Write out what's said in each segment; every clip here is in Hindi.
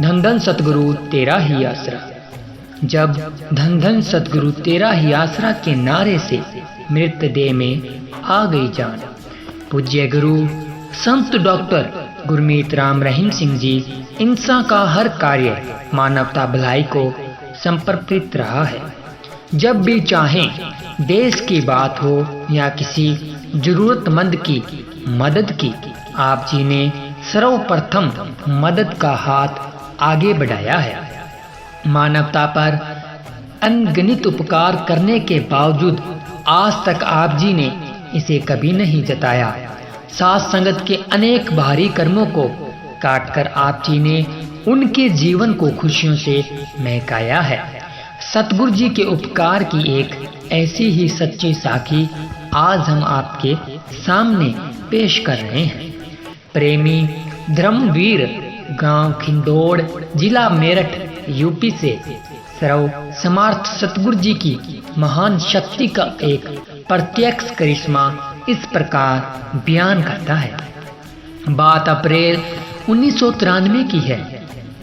धन धन सतगुरु तेरा ही आसरा। जब धन धन सतगुरु तेरा ही आसरा के नारे से मृतदेह में आ गई जान, पूज्य गुरु संत डॉक्टर गुरमीत राम रहीम सिंह जी इंसान का हर कार्य मानवता भलाई को समर्पित रहा है। जब भी चाहें देश की बात हो या किसी जरूरतमंद की मदद की, आप जी ने सर्वप्रथम मदद का हाथ आगे बढ़ाया है। मानवता पर अनगिनत उपकार करने के बावजूद आज तक आप जी ने इसे कभी नहीं जताया। साथ संगत के अनेक भारी कर्मों को काटकर आप जी ने उनके जीवन को खुशियों से महकाया है। सतगुरु जी के उपकार की एक ऐसी ही सच्ची साखी आज हम आपके सामने पेश कर रहे हैं। प्रेमी धर्मवीर गांव खिंदोड़ जिला मेरठ यूपी से सर्व समर्थ सतगुरु जी की महान शक्ति का एक प्रत्यक्ष करिश्मा इस प्रकार बयान करता है। बात अप्रैल 1993 की है।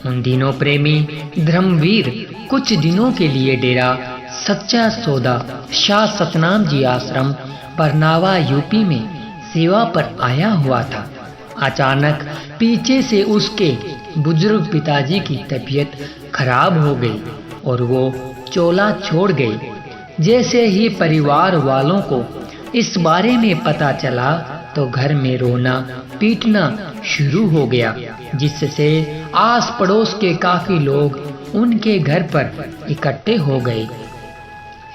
उन दिनों प्रेमी धर्मवीर कुछ दिनों के लिए डेरा सच्चा सौदा शाह सतनाम जी आश्रम बरनावा यूपी में सेवा पर आया हुआ था। अचानक पीछे से उसके बुजुर्ग पिताजी की तबीयत खराब हो गई और वो चोला छोड़ गए। जैसे ही परिवार वालों को इस बारे में पता चला तो घर में रोना पीटना शुरू हो गया, जिससे आस पड़ोस के काफी लोग उनके घर पर इकट्ठे हो गए।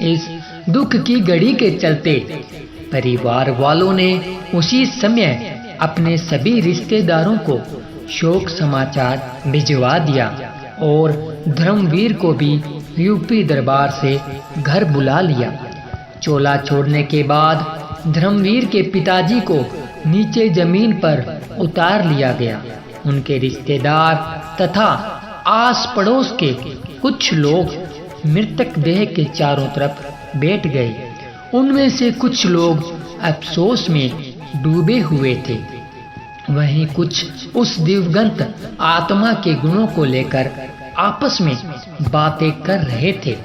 इस दुख की घड़ी के चलते परिवार वालों ने उसी समय अपने सभी रिश्तेदारों को शोक समाचार भिजवा दिया और धर्मवीर को भी यूपी दरबार से घर बुला लिया। चोला छोड़ने के बाद धर्मवीर के पिताजी को नीचे जमीन पर उतार लिया गया। उनके रिश्तेदार तथा आस पड़ोस के कुछ लोग मृतक देह के चारों तरफ बैठ गए। उनमें से कुछ लोग अफसोस में डूबे हुए थे, वहीं कुछ उस दिवंगत आत्मा के गुणों को लेकर आपस में बातें कर रहे थे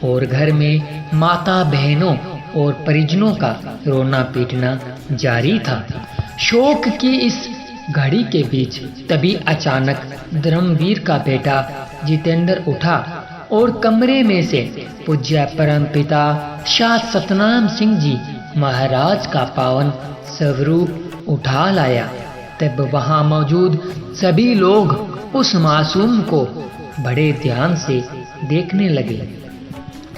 और घर में माता बहनों और परिजनों का रोना पीटना जारी था। शोक की इस घड़ी के बीच तभी अचानक धर्मवीर का बेटा जितेंद्र उठा और कमरे में से पूज्य परमपिता शाह सतनाम सिंह जी महाराज का पावन स्वरूप उठा लाया। तब वहां मौजूद सभी लोग उस मासूम को बड़े ध्यान से देखने लगे।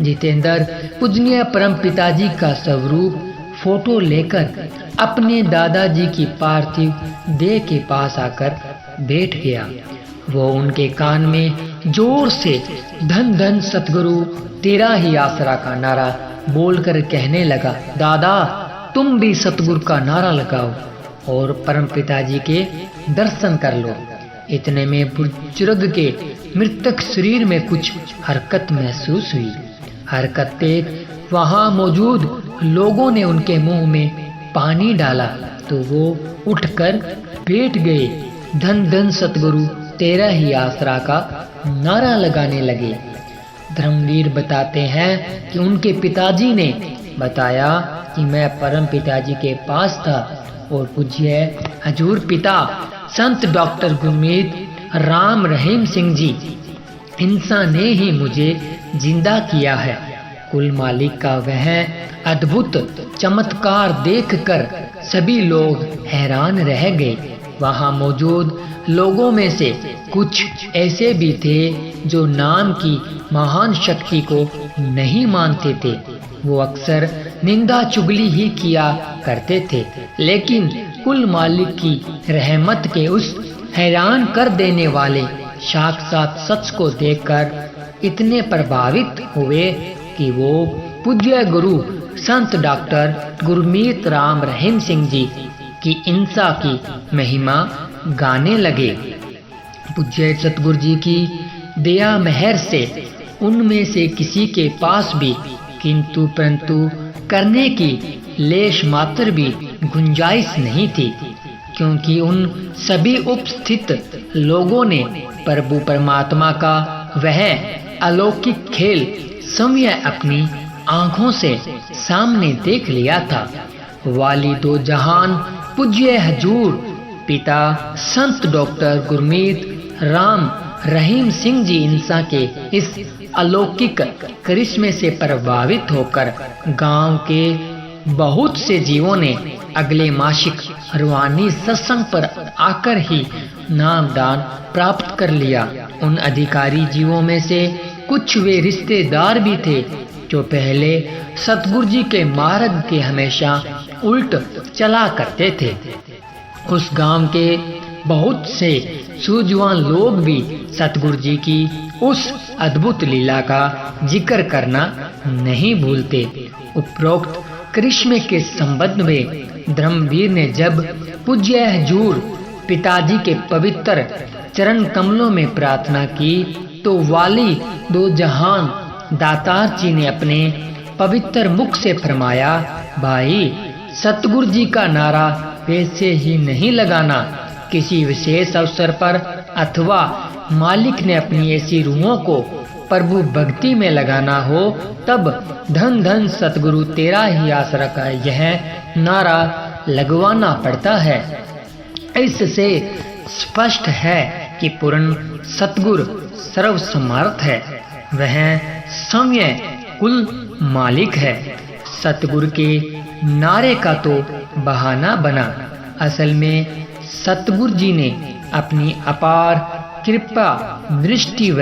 जितेंद्र पूजनीय परम पिताजी का स्वरूप फोटो लेकर अपने दादाजी की पार्थिव देह के पास आकर बैठ गया। वो उनके कान में जोर से धन धन सतगुरु तेरा ही आसरा का नारा बोलकर कहने लगा, दादा तुम भी सतगुरु का नारा लगाओ और परम पिताजी के दर्शन कर लो। इतने में बुजुर्ग के मृतक शरीर में कुछ हरकत महसूस हुई। हरकत देख वहां मौजूद लोगों ने उनके मुंह में पानी डाला तो वो उठकर बैठ गए। धन धन सतगुरु तेरा ही आसरा का नारा लगाने लगे। धर्मवीर बताते हैं कि उनके पिताजी ने बताया कि मैं परम पिताजी के पास था और पूज्य हजूर पिता संत डॉक्टर गुरमीत राम रहीम सिंह जी इंसान ने ही मुझे जिंदा किया है। कुल मालिक का वह अद्भुत चमत्कार देखकर सभी लोग हैरान रह गए। वहां मौजूद लोगों में से कुछ ऐसे भी थे जो नाम की महान शक्ति को नहीं मानते थे। वो अक्सर निंदा चुगली ही किया करते थे, लेकिन कुल मालिक की रहमत के उस हैरान कर देने वाले साक्षात सच को देखकर इतने प्रभावित हुए कि वो पूज्य गुरु संत डॉक्टर गुरमीत राम रहीम सिंह जी की इंसा की महिमा गाने लगे। पूज्य सतगुरु जी की दया मेहर से उनमें से किसी के पास भी किंतु परंतु करने की लेश मात्र भी गुंजाइश नहीं थी, क्योंकि उन सभी उपस्थित लोगों ने प्रभु परमात्मा का वह अलौकिक खेल स्वयं अपनी आंखों से सामने देख लिया था। वाली दो जहान पूज्य हजूर पिता संत डॉक्टर गुरमीत राम रहीम सिंह जी इंसा के इस अलौकिक करिश्मे से प्रभावित होकर गांव के बहुत से जीवों ने अगले मासिक रूहानी सत्संग पर आकर ही नामदान प्राप्त कर लिया। उन अधिकारी जीवों में से कुछ वे रिश्तेदार भी थे जो पहले सतगुरु जी के मार्ग के हमेशा उल्ट चला करते थे। उस गांव के बहुत से सूझवान लोग भी सतगुरु जी की उस अद्भुत लीला का जिक्र करना नहीं भूलते। उपरोक्त करिश्मे के संबंध में धर्मवीर ने जब पूज्य हजूर पिताजी के पवित्र चरण कमलों में प्रार्थना की तो वाली दो जहान दातार जी ने अपने पवित्र मुख से फरमाया, भाई सतगुरु जी का नारा वैसे ही नहीं लगाना, किसी विशेष अवसर पर अथवा मालिक ने अपनी ऐसी रूहों को प्रभु भक्ति में लगाना हो तब धन धन सतगुरु तेरा ही आसरा का यह नारा लगवाना पड़ता है। इससे स्पष्ट है कि पूर्ण सतगुरु सर्वसमर्थ है, वह स्वयं कुल मालिक है। सतगुरु के नारे का तो बहाना बना, असल में सतगुरु जी ने अपनी अपार कृपा दृष्टि व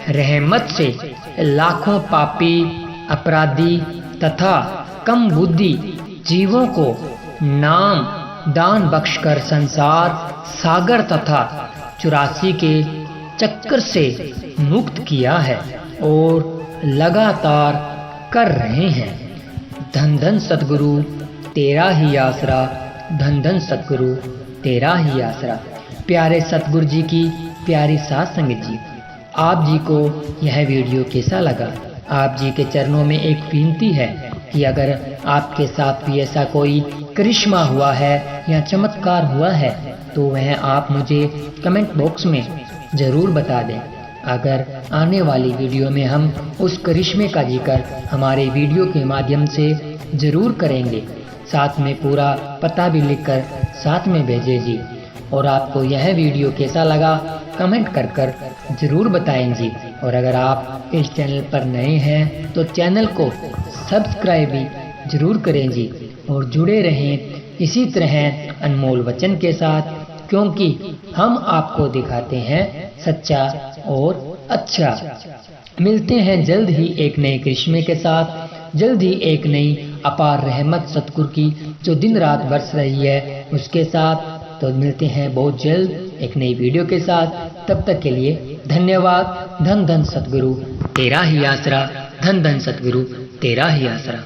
रहमत से लाखों पापी अपराधी तथा कम बुद्धि जीवों को नाम दान बख्शकर संसार सागर तथा 84 के चक्कर से मुक्त किया है और लगातार कर रहे हैं। धन धन सतगुरु तेरा ही आसरा, धन धन सतगुरु तेरा ही आसरा। प्यारे सतगुरु जी की प्यारी साध संगत जी, आप जी को यह वीडियो कैसा लगा? आप जी के चरणों में एक विनती है कि अगर आपके साथ भी ऐसा कोई करिश्मा हुआ है या चमत्कार हुआ है तो वह आप मुझे कमेंट बॉक्स में ज़रूर बता दें। अगर आने वाली वीडियो में हम उस करिश्मे का जिक्र हमारे वीडियो के माध्यम से ज़रूर करेंगे। साथ में पूरा पता भी लिखकर साथ में भेजें जी। और आपको यह वीडियो कैसा लगा कमेंट कर ज़रूर बताएं जी। और अगर आप इस चैनल पर नए हैं तो चैनल को सब्सक्राइब भी ज़रूर करें जी और जुड़े रहें इसी तरह अनमोल वचन के साथ, क्योंकि हम आपको दिखाते हैं सच्चा और अच्छा। मिलते हैं जल्द ही एक नए करिश्मे के साथ, जल्द ही एक नई अपार रहमत सतगुरु की जो दिन रात बरस रही है उसके साथ। तो मिलते हैं बहुत जल्द एक नई वीडियो के साथ। तब तक के लिए धन्यवाद। धन धन सतगुरु तेरा ही आसरा, धन धन सतगुरु तेरा ही आसरा।